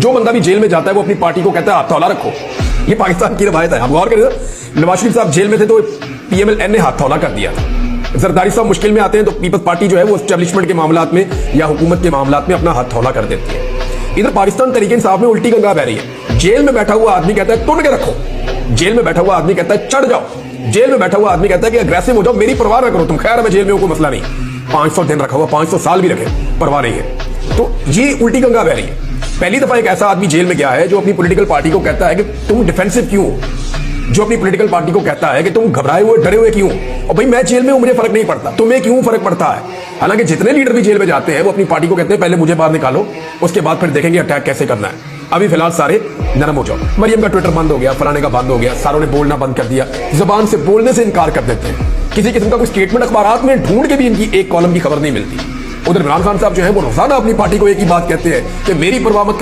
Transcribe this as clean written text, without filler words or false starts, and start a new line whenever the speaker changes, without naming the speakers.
जो बंदा भी जेल में जाता है वो अपनी पार्टी को कहता है हाथ थौला रखो। ये पाकिस्तान की रवायत है। आप गौर करें, नवाज शरीफ साहब जेल में थे तो पीएमएल ने हाथ थौला कर दिया था। जरदारी साहब मुश्किल में आते हैं तो पीपल्स पार्टी जो है वो एस्टेब्लिशमेंट के मामलात में या हुकूमत के मामलात में अपना हाथ थौला कर देती है। इधर पाकिस्तान तरीके इंसाफ में उल्टी गंगा बह रही है। जेल में बैठा हुआ आदमी कहता है तुन के रखो, जेल में बैठा हुआ आदमी कहता है चढ़ जाओ, जेल में बैठा हुआ आदमी कहता है कि अग्रेसिव हो जाओ, मेरी परवाह ना करो तुम, खैर मैं जेल में हूं, कोई मसला नहीं। 500 दिन रखा हुआ, 500 साल भी रखे, परवाह नहीं है। तो ये उल्टी गंगा बह रही है। पहली दफा एक ऐसा आदमी जेल में गया है जो अपनी पॉलिटिकल पार्टी को कहता है कि तुम डिफेंसिव क्यों हो, जो अपनी पॉलिटिकल पार्टी को कहता है कि तुम घबराए हुए डरे हुए क्यों, और भाई मैं जेल में हूं, मुझे फर्क नहीं पड़ता, तुम्हें क्यों फर्क पड़ता है। हालांकि जितने लीडर भी जेल में जाते हैं वो अपनी पार्टी को कहते हैं पहले मुझे बाहर निकालो, उसके बाद फिर देखेंगे अटैक कैसे करना है। अभी फिलहाल सारे नरम हो जाओ। मरियम का ट्विटर बंद हो गया, फलाने का बंद हो गया, सारों ने बोलना बंद कर दिया, जुबान से बोलने से इनकार कर देते हैं। किसी किस्म का कोई स्टेटमेंट अखबारात में ढूंढ के भी इनकी एक कॉलम की खबर नहीं मिलती। उधर इमरान खान साहब जो है वो रोजाना अपनी पार्टी को एक ही बात कहते हैं कि मेरी परवाह मत